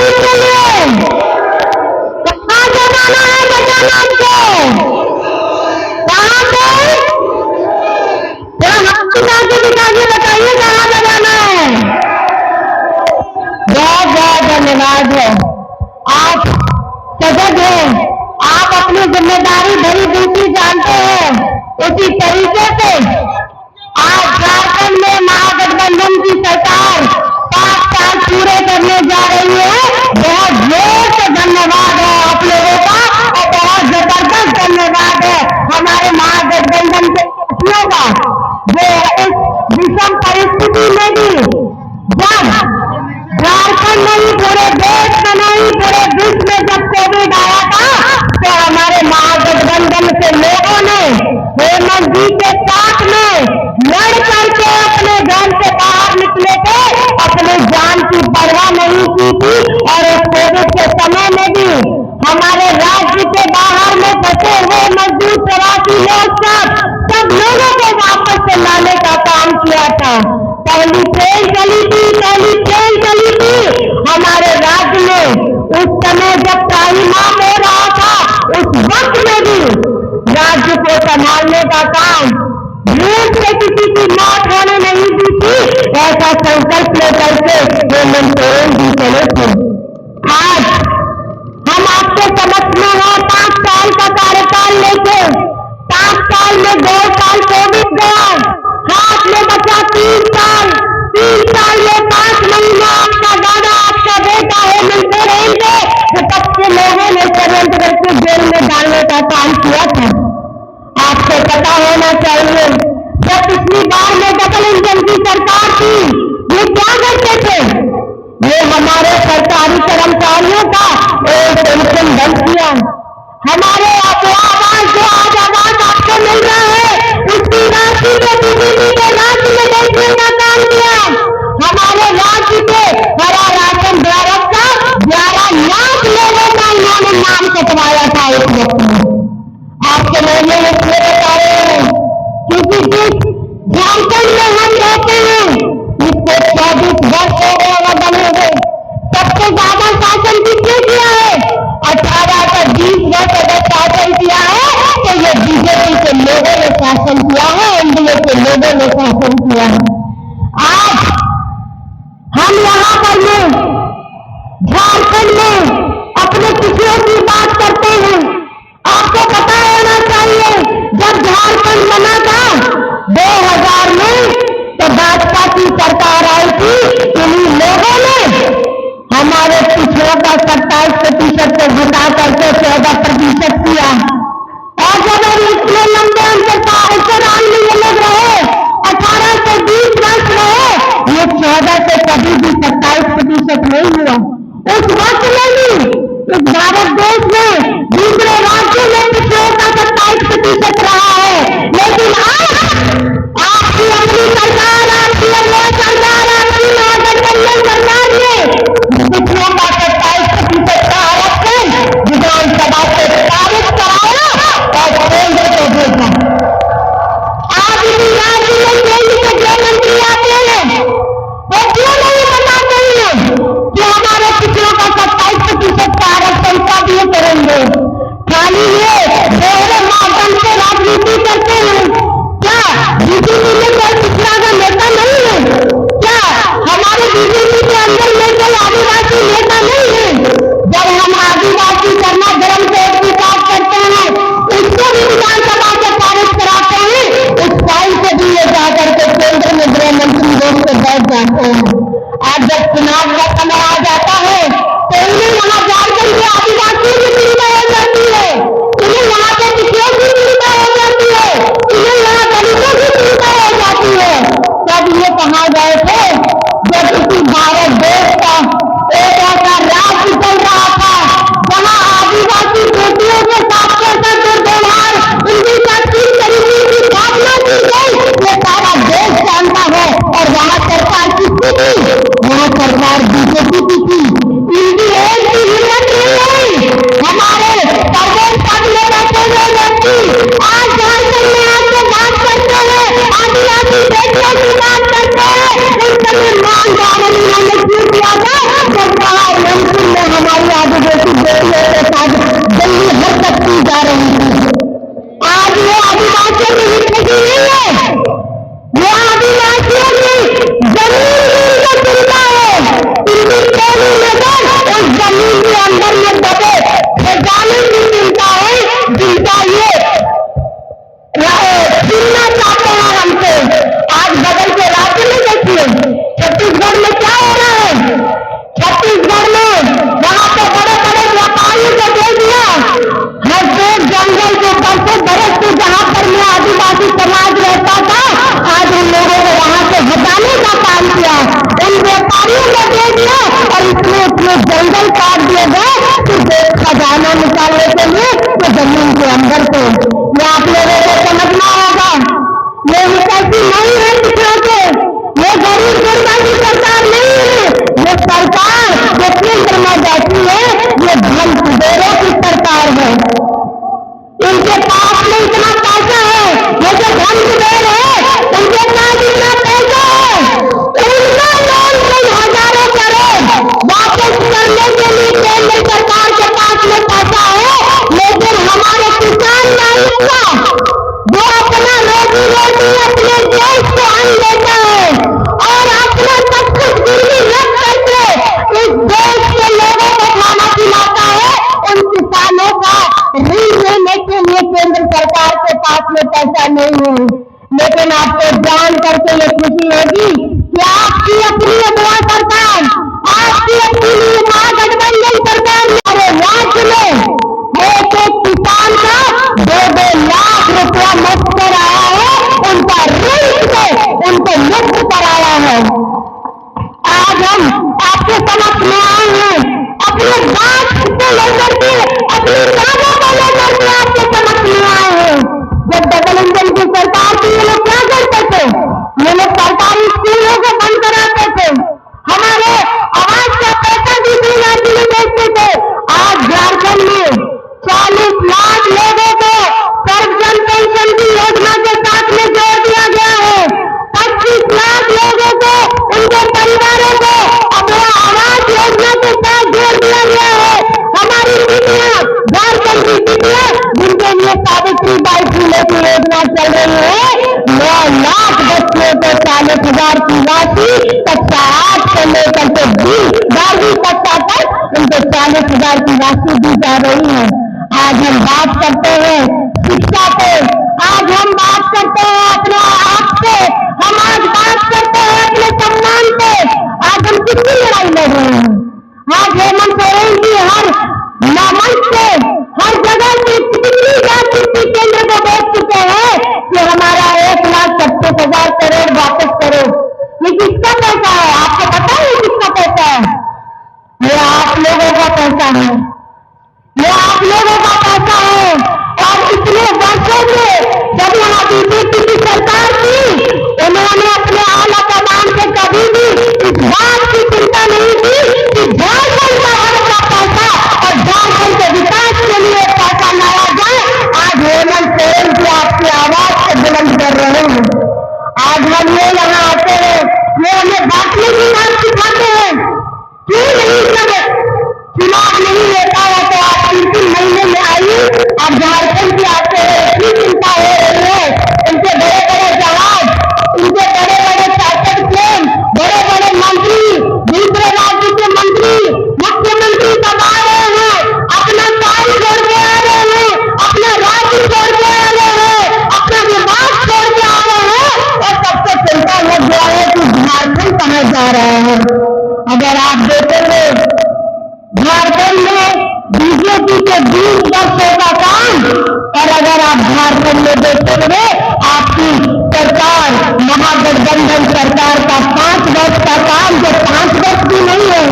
गरीब के लिए कहाँ जमाना है बचाना हमको, कहाँ पे बताइए कहाँ लगाना है। बहुत बहुत धन्यवाद है, आप सजग हैं, आप अपनी जिम्मेदारी भरी ड्यूटी जानते हैं। उसी तरीके से आज झारखंड में महागठबंधन की सरकार 5 साल पूरे करने जा रही है। बहुत जोर से धन्यवाद है आप लोगों का और बहुत जबरदस्त धन्यवाद है हमारे महागठबंधन के साथियों का, जो इस विषम परिस्थिति में भी जब झारखंड नहीं पूरे देश में नहीं पूरे विश्व में जब कोविड आया था तो हमारे महागठबंधन के लोगों ने हेमंत जी के साथ में लड़ करके अपने घर से बाहर निकले थे, अपने जान की परवाह नहीं की थी। और इस कोविड के समय में भी हमारे राज्य के बाहर में फंसे हुए मजदूर प्रवासी लोग सब लोगों को वापस से लाने का काम किया था। पहली ट्रेन चली थी हमारे राज्य में, उस समय जब त्राहिमाम हो रहा था उस वक्त में भी राज्य को संभालने का काम भूख से किसी की मौत होने नहीं दी थी, ऐसा संकल्प लेकर के हेमंत सोरेन जी चले थे। आज हम आपके समक्ष में हैं 5 साल का कार्यकाल लेके, 5 साल में 2 साल कोविड गया, हाथ में बचा 3 साल में 5 महीना आपका दादा आपका बेटा हेमंत सोरेन थे, जो तब के लोगों ने षड्यंत्र करके जेल में डालने का काम किया था। आपको पता होना चाहिए जब पिछली बार में डबल इंजन की सरकार थी, ये क्या करते थे, ये हमारे सरकारी कर्मचारियों का एक पेंशन बंद किया। हमारे आवाज जो आज आवाज आपको मिल रहा है उसकी राशि को बीजेपी के राज्य में देखने का काम किया। हमारे राज्य के हरा राशन धारक का 11 लाख लोगों का इन्होंने नाम कटवाया था एक वक्त में। आपके लोगों ने इसलिए बता रहे हैं क्योंकि जिस झारखंड में हम रहते हैं इसको 24 वर्ष हो गए वह बने हुए, सबसे ज्यादा शासन किसने किया है, 18 का 20 वर्ष अगर शासन किया है तो ये बीजेपी के लोगों ने शासन किया है, एनडीए के लोगों ने शासन किया है। आज हम यहाँ पर में झारखंड में अपने खुशियों की बात करते हैं। आपको पता होना चाहिए जब झारखंड बना था 2000 में तो भाजपा की सरकार आई थी, इन्हीं लोगों ने हमारे पिछड़ों का 27% को घटा करके 14% किया। और जब हम इतने लंबे अंतराल में ये लोग रहे, 18 से 20 वर्ष रहे, ये 14 से कभी भी 27% नहीं हुआ। उस वक्त में भी इस भारत देश में दूसरे राज्यों में पिछड़ों का 27% रहा है, लेकिन आपकी अपनी सरकार, आपकी अगली सरकार, आपकी महागठबंधन सरकार ने पिछड़ों का 27% का आरक्षण विधानसभा से पारित कराया और केंद्र को भेजा। आज इसी राज्य में केंद्र के गृह मंत्री आते हैं, वो क्यों नहीं बताते हैं कि हमारे पिछड़ों का 27% का आरक्षण कब ये करेंगे। खाली ये दोहरे माध्यम से राजनीति करते हैं। क्या बीजेपी में कोई पिछड़ा का नेता नहीं है? क्या हमारे बीजेपी के अंदर में कोई आदिवासी नेता नहीं है? जब हम आदिवासी करना धर्म से एक विकास करते हैं, उसको भी विधानसभा से पारित कराते हैं, उस टाइम से भी ये जाकर के केंद्र में गृह मंत्री लोग से बैठ जाते हैं। आज जब चुनाव का समय आ जाता है तो इन्हें वहां झारखंड के आदिवासी की चिंता हो जाती है, इन्हें वहां के किसानों की चिंता हो जाती है, इन्हें वहां दलितों की चिंता हो जाती है। तब ये कहा गए थे जब इसी भारत देश का एक ऐसा राज्य चल रहा था जहां आदिवासी बेटियों के साथ कैसा दुर्व्यवहार, उनके साथ किस तरीके की भावना की गई, ये सारा देश जानता है। और वहां सरकार किसकी थी? वहां सरकार बीजेपी की थी। इनकी एक भी हिम्मत नहीं है। हमारे प्रदेश का बैठे हुए व्यक्ति आज झारखंड में आके बात करते हैं, आदिवासी बेटियों की बात करते हैं, पहाड़ियों में दे दिया और इतने इतने जंगल काट दिए गए कि देश खजाना निकालने के लिए तो जमीन के अंदर थे। ये आप लोगों को समझना होगा। ये कैसी नहीं है पिछड़ों के, ये गरीब गुरबा की सरकार नहीं है। ये सरकार जो केंद्र में बैठी है ये धन कुबेरों की सरकार है। इनके पास में इतना पैसा है, ये जो धन कुबेर है उनके पास इतना पैसा है, उनका लोन कई हजारों करोड़ वापस करने के लिए केंद्र सरकार के पास में पैसा है। लेकिन हमारे किसान भाई का वो अपना रोजी रोटी अपने देश को अन्न देता है और अपना सब कुछ गिरवी रख करके इस देश के लोगों को खाना खिलाता है। उन किसानों का ऋण लेने के लिए केंद्र सरकार के पास में पैसा नहीं है। लेकिन आपको जान करके ये खुशी होगी कि आपकी अपनी अगुआ सरकार, आपकी अपनी महागठबंधन सरकार हमारे राज्य में एक एक किसान का 2-2 लाख रुपया मुफ्त कराया है, उनका ऋण से उनको मुक्त कराया है। आज हम आपके समक्ष में आए हैं अपने बात को लेकर के, अपनी बातों को लेकर के आपके समक्ष में आए हैं। जब डबल इंजन की सरकार थी ये लोग क्या करते थे? ये लोग सरकारी स्कूलों को बंद कराते थे, हमारे आवाज का पैसा दूसरी राज्य में बेचते थे। आज झारखंड में 40 लाख लोगों को सर्वजन पेंशन की योजना के साथ में जोड़ दिया गया है। 25 लाख लोगों को, उनके परिवारों को अपना आवास योजना के साथ जोड़ दिया गया है। हमारी बेटियां, झारखंड की बेटियां जिनके लिए सावित्रीबाई फुले की योजना चल रही है, 9 लाख बच्चों को 40,000 की राशि कक्षा 8 से लेकर के 12वीं कक्षा तक उनको 40,000 की राशि दी जा रही है। आज हम बात करते हैं शिक्षा पे, आज हम बात करते हैं अपने आप से, हम आज बात करते हैं अपने सम्मान पे। आज हम कितनी लड़ाई लड़ रहे हैं। आज हेमंत सोरेन जी हर मंच से, हर जगह से कितनी राजनीति केंद्र को बोल चुके हैं कि हमारा 1,37,000 करोड़ वापस करो। ये किसका पैसा है? आपको पता है किसका पैसा है? ये आप लोगों का पैसा है, ये आप लोगों का पैसा है। और इतने वर्षों से जब यहाँ बीजेपी की सरकार थी, उन्होंने अपने आला कमान से कभी भी इस बात की चिंता नहीं की कि झारखंड का हक का पैसा और झारखंड के विकास के लिए पैसा लाया जाए। आज हेमंत सोरेन जी आपकी आवाज से बुलंद कर रहे हैं। आज हम ये यहाँ आते हैं, ये हमें बांटने की बात सिखाते हैं। क्यों नहीं सब चुनाव नहीं लेता है तो आप 3-3 महीने में आइए, आप झारखंड के आते हैं, इतनी चिंता हो रही है। इनके बड़े बड़े जहाज, इनके बड़े बड़े चार्टर्ड प्लेन, बड़े बड़े मंत्री, दूसरे राज्य के मंत्री, मुख्यमंत्री सब आ रहे हैं, अपना काम छोड़ के आ रहे हैं, अपना राज्य छोड़ के आ रहे हैं, अपना विभाग छोड़ के आ रहे हैं और सबसे चिंता लग गया है कि झारखंड कहाँ जा रहा है। अगर आप देखेंगे झारखंड में बीजेपी के 20 वर्षों का काम, और अगर आप झारखंड में देखेंगे आपकी सरकार, महागठबंधन सरकार का 5 वर्ष का काम, जो 5 वर्ष भी नहीं है,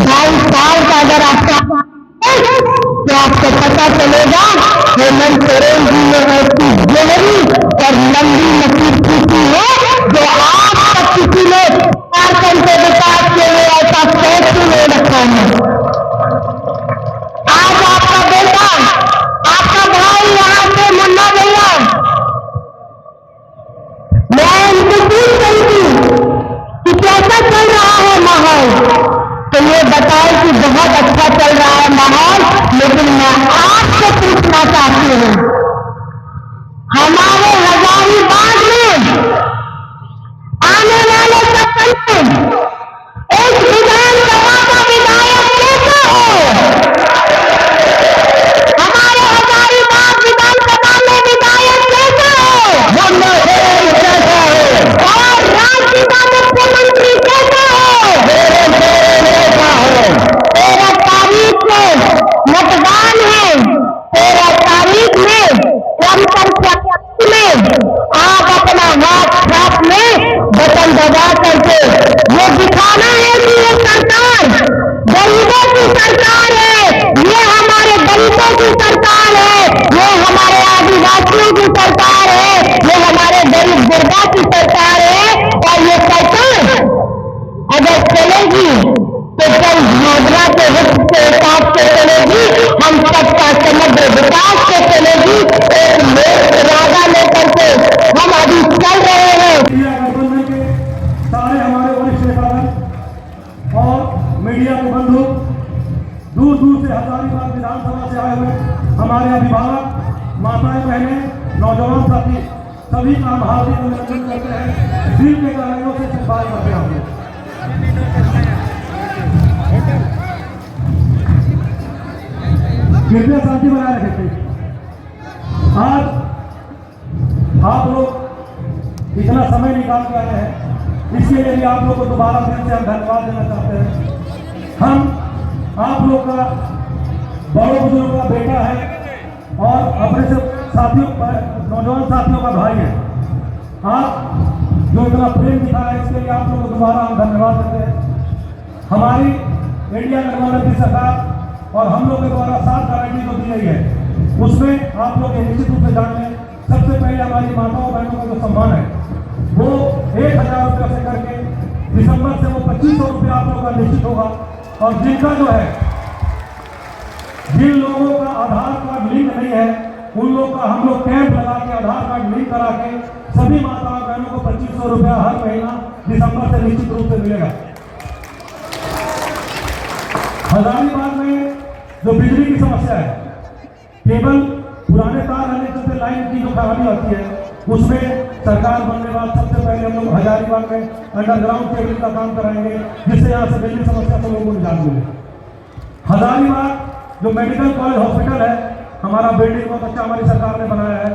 22 साल का अगर आपका तो आपको पता चलेगा हेमंत सोरेन जी ने ऐसी गहरी और लंबी नसीब की है जो आज तक किसी ने झारखंड के विकास के लिए ऐसा सोच ही नहीं रखा है। आज आपका बेटा, आपका भाई यहाँ से मुन्ना भैया, मैं इनको पूछ रही थी कि कैसा चल रहा है माहौल, तो ये बताए कि बहुत अच्छा चल रहा है माहौल। लेकिन मैं आपसे पूछना चाहती हूँ, हमारे हजारीबाग में आने वाले सत्र में एक विधानसभा का विधायक कैसा हो? हमारे हजारीबाग विधानसभा में विधायक कैसा हो? और राज्य का मुख्यमंत्री कैसा हो? 13 तारीख को मतदान है, 13 तारीख में कम संख्या में आप अपना हाथ छाप में बटन दबा करके ये साथ से चलेगी, हम सबका समग्र विकास से चलेगी। एक नेक इरादा लेकर के हम अभी चल रहे हैं। गठबंधन के सारे हमारे वरिष्ठ नेतागण और मीडिया के बंधु, दूर दूर से हजारीबाग विधानसभा से आए हुए हमारे अभिभावक, माताएं, बहनें, नौजवान साथी, सभी का हम हार्दिक अभिनंदन करते हैं। दिल के गहराइयों से इस्तेमाल करते हैं। कृपया शांति बनाए रखें। आज आप लोग इतना समय निकाल के आए हैं, इसके लिए भी आप लोग को दोबारा फिर से हम धन्यवाद देना चाहते हैं। हम आप लोग का बड़े बुजुर्ग का बेटा है और अपने से साथियों, नौजवान साथियों का भाई है। आप जो इतना प्रेम दिखाया है, इसके लिए आप लोग को दोबारा हम धन्यवाद देते हैं। हमारी इंडिया गठबंधन की सरकार और हम लोग के द्वारा 7 गारंटी जो दी गई है, उसमें आप लोग निश्चित रूप से जान लें। सबसे पहले हमारी माताओं बहनों का जो सम्मान है, वो 1000 रुपये से करके दिसंबर से वो 2500 रुपये आप लोगों का निश्चित होगा। और जिनका जो है, जिन लोगों का आधार कार्ड लिंक नहीं है, उन लोगों का हम लोग कैंप लगा के आधार कार्ड लिंक करा के सभी माताओं बहनों को 2500 रुपया हर महीना दिसंबर से निश्चित रूप से मिलेगा। हजारीबाग में जो बिजली की समस्या है, केवल पुराने तार रहने चलते लाइन की जो खराबी होती है, उसमें सरकार बनने के बाद सबसे पहले हम लोग हजारीबाग में अंडरग्राउंड केबल का काम कराएंगे, जिससे यहाँ से बिजली समस्या से लोगों को निजात मिले। हजारीबाग जो मेडिकल कॉलेज हॉस्पिटल है, हमारा बिल्डिंग बहुत अच्छा हमारी सरकार ने बनाया है।